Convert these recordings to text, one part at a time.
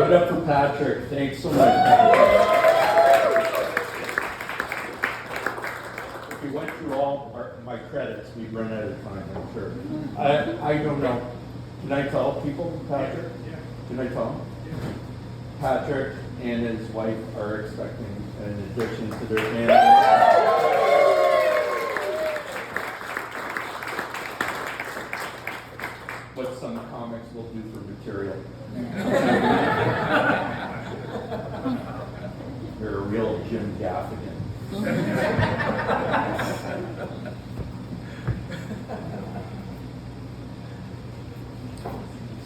Give it up for Patrick. Thanks so much, Patrick. If we went through all my credits, we'd run out of time, I'm sure. I don't know. Can I tell people, Patrick? Yeah. Can I tell them? Patrick and his wife are expecting an addition to their family. What some comics will do for material. You're a real Jim Gaffigan.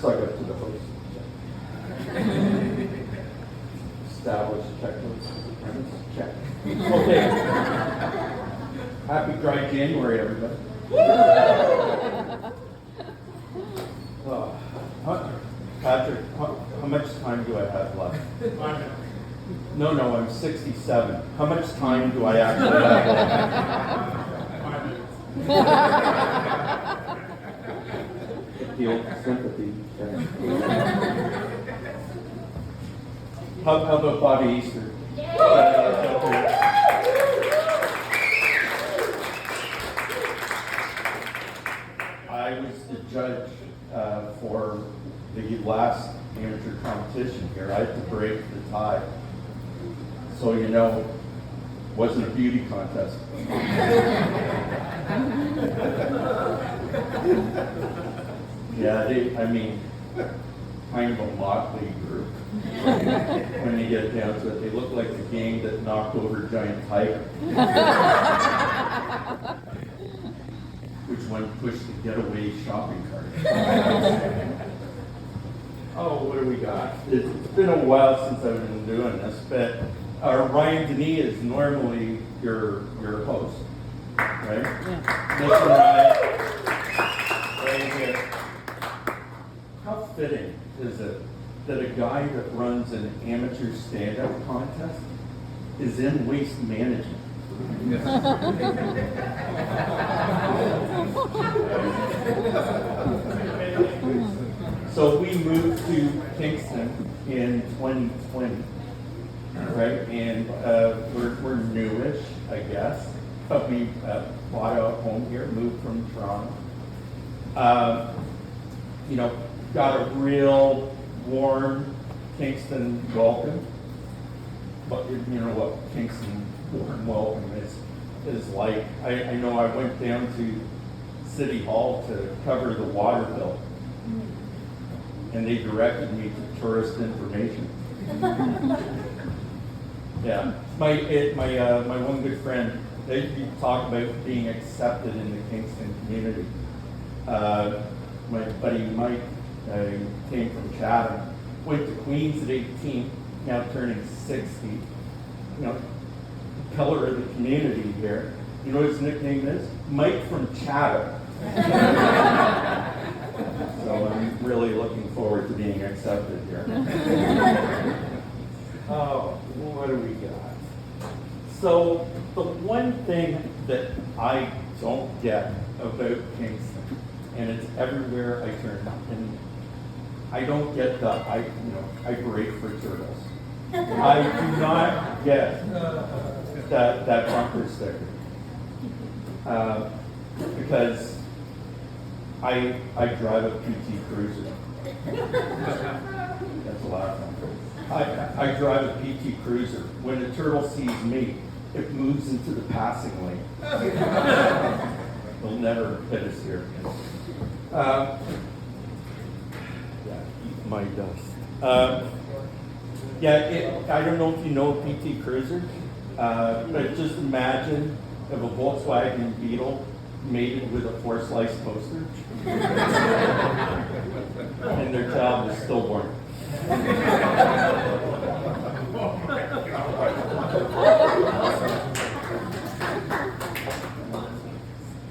So I got to the host. Established checklist. Check. Okay. Happy Dry January, everybody. Patrick, how much time do I have left? 5 minutes. No, I'm 67. How much time do I actually have left? 5 minutes. The old sympathy. How about Bobby Easter? I was the judge for the last amateur competition here. I had to break the tie. So, you know, wasn't a beauty contest. Yeah, kind of a motley group. When you get down to it, they look like the gang that knocked over Giant Tiger. Which one pushed the getaway shopping cart? Oh, what do we got? It's been a while since I've been doing this, but Ryan Denis is normally your host, right? Yeah. Mr. Ryan, right here. How fitting is it that a guy that runs an amateur stand-up contest is in waste management? So we moved to Kingston in 2020, right? And we're newish, I guess, but we bought a home here, moved from Toronto. Got a real warm Kingston welcome. But you know what Kingston warm welcome is like. I know I went down to City Hall to cover the water bill, and they directed me to tourist information. Yeah, my one good friend, they talk about being accepted in the Kingston community. My buddy Mike came from Chatham, went to Queens at 18, now turning 60. You know, pillar of the community here. You know what his nickname is? Mike from Chatham. So I'm really looking forward to being accepted here. Oh, what do we got? So the one thing that I don't get about Kingston, and it's everywhere I turn, and I don't get I break for turtles. I do not get that bumper sticker because I drive a PT Cruiser. That's a lot of fun. I drive a PT Cruiser. When a turtle sees me, it moves into the passing lane. It'll never hit us here. My dust. I don't know if you know a PT Cruiser, but just imagine if a Volkswagen Beetle mated with a 4-slice toaster, and their child is stillborn.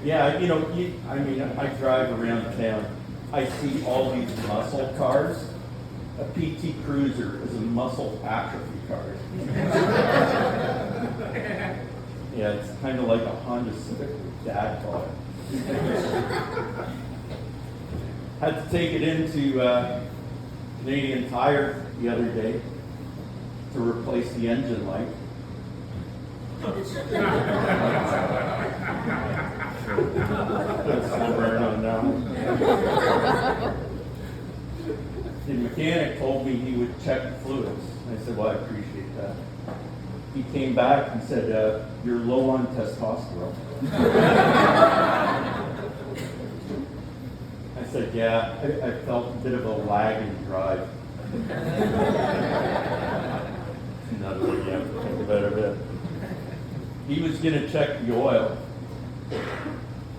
Yeah, I drive around town. I see all these muscle cars. A PT Cruiser is a muscle atrophy car. Yeah, it's kind of like a Honda Civic with Dad bought it. Had to take it into Canadian Tire the other day to replace the engine light. Put some burn on that one. The mechanic told me he would check fluids. I said, well, I appreciate that. He came back and said, you're low on testosterone. I said, yeah, I felt a bit of a lag in drive. Another way you have to think about it. He was going to check the oil,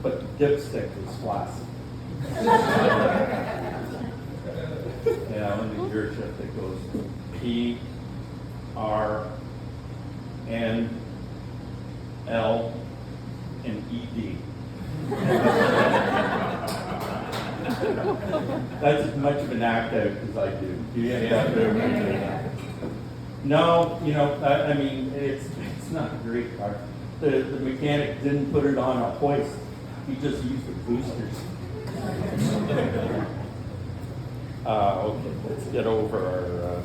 but the dipstick was flaccid. Yeah, on the gear shift it goes P, R, N, L, and ED. That's as much of an act out as I do. Yeah. No, I mean, it's not a great car. The mechanic didn't put it on a hoist. He just used the boosters. Okay, let's get over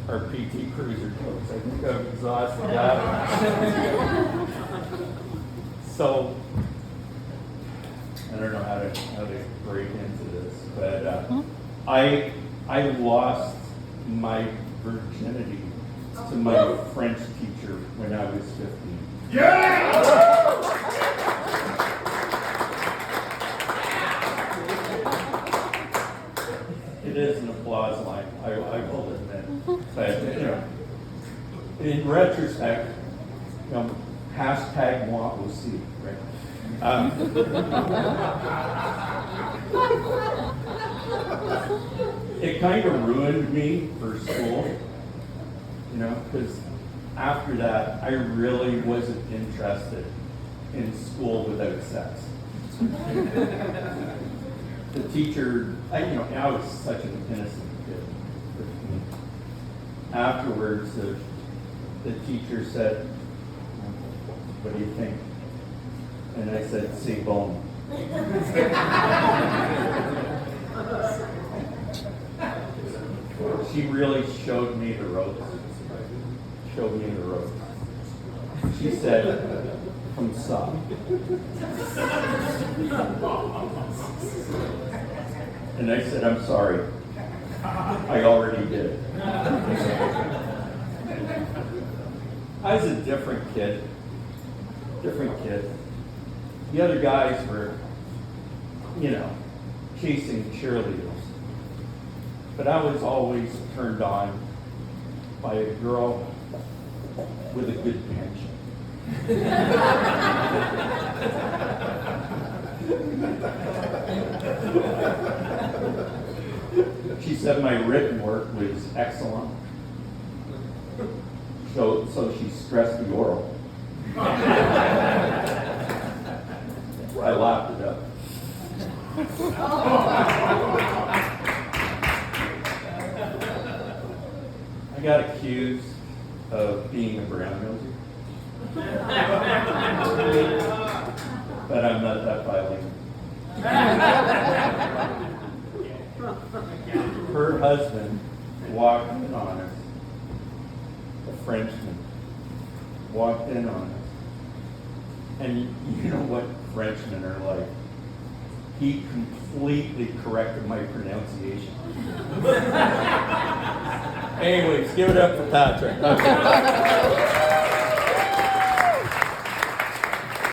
our PT Cruiser folks. I think I've exhausted that. So, I don't know how to break into this, but I lost my virginity to my French teacher when I was 15. It is an applause line, I will admit. But, in retrospect, hashtag moi aussi, right? It kind of ruined me for school, because after that, I really wasn't interested in school without sex. The teacher, I was such an innocent kid. Afterwards, the teacher said, what do you think? And I said, c'est bon. She really showed me the ropes. She said, comme ça. And I said, I'm sorry. I already did. I was a different kid. The other guys were, chasing cheerleaders. But I was always turned on by a girl with a good pension. She said my written work was excellent. So she stressed the oral. I laughed it up. I got accused of being a brown noser. But I'm not that violent. Her husband walked in on us. A Frenchman walked in on us. And you know what Frenchmen are like. He completely corrected my pronunciation. Anyways, give it up for Patrick. Okay.